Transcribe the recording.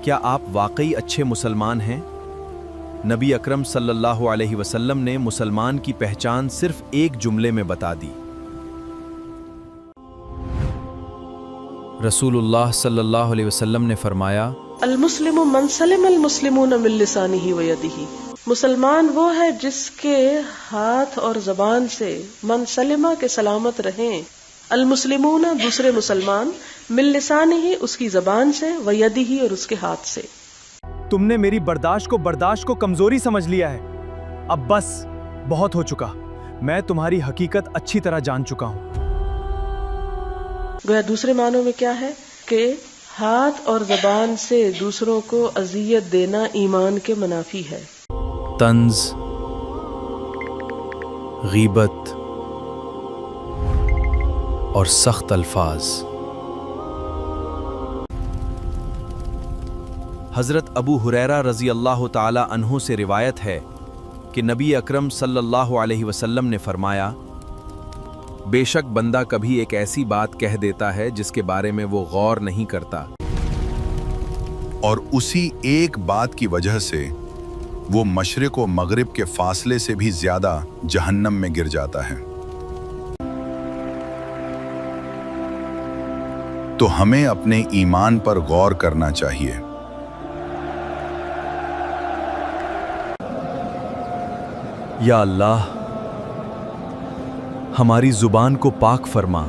کیا آپ واقعی اچھے مسلمان ہیں؟ نبی اکرم صلی اللہ علیہ وسلم نے مسلمان کی پہچان صرف ایک جملے میں بتا دی۔ رسول اللہ صلی اللہ علیہ وسلم نے فرمایا، المسلم من سلم المسلمون من لسانہ و یدہ، مسلمان وہ ہے جس کے ہاتھ اور زبان سے من سلمہ کے سلامت رہیں، المسلمون دوسرے مسلمان، من لسانہ اس کی زبان سے، و یدہ اور اس کے ہاتھ سے۔ تم نے میری برداشت کو کمزوری سمجھ لیا ہے، اب بس بہت ہو چکا، میں تمہاری حقیقت اچھی طرح جان چکا ہوں۔ گویا دوسرے معنوں میں کیا ہے کہ ہاتھ اور زبان سے دوسروں کو اذیت دینا ایمان کے منافی ہے۔ طنز، غیبت اور سخت الفاظ۔ حضرت ابو ہریرہ رضی اللہ تعالی عنہ سے روایت ہے کہ نبی اکرم صلی اللہ علیہ وسلم نے فرمایا، بے شک بندہ کبھی ایک ایسی بات کہہ دیتا ہے جس کے بارے میں وہ غور نہیں کرتا، اور اسی ایک بات کی وجہ سے وہ مشرق و مغرب کے فاصلے سے بھی زیادہ جہنم میں گر جاتا ہے۔ تو ہمیں اپنے ایمان پر غور کرنا چاہیے۔ یا اللہ، ہماری زبان کو پاک فرما،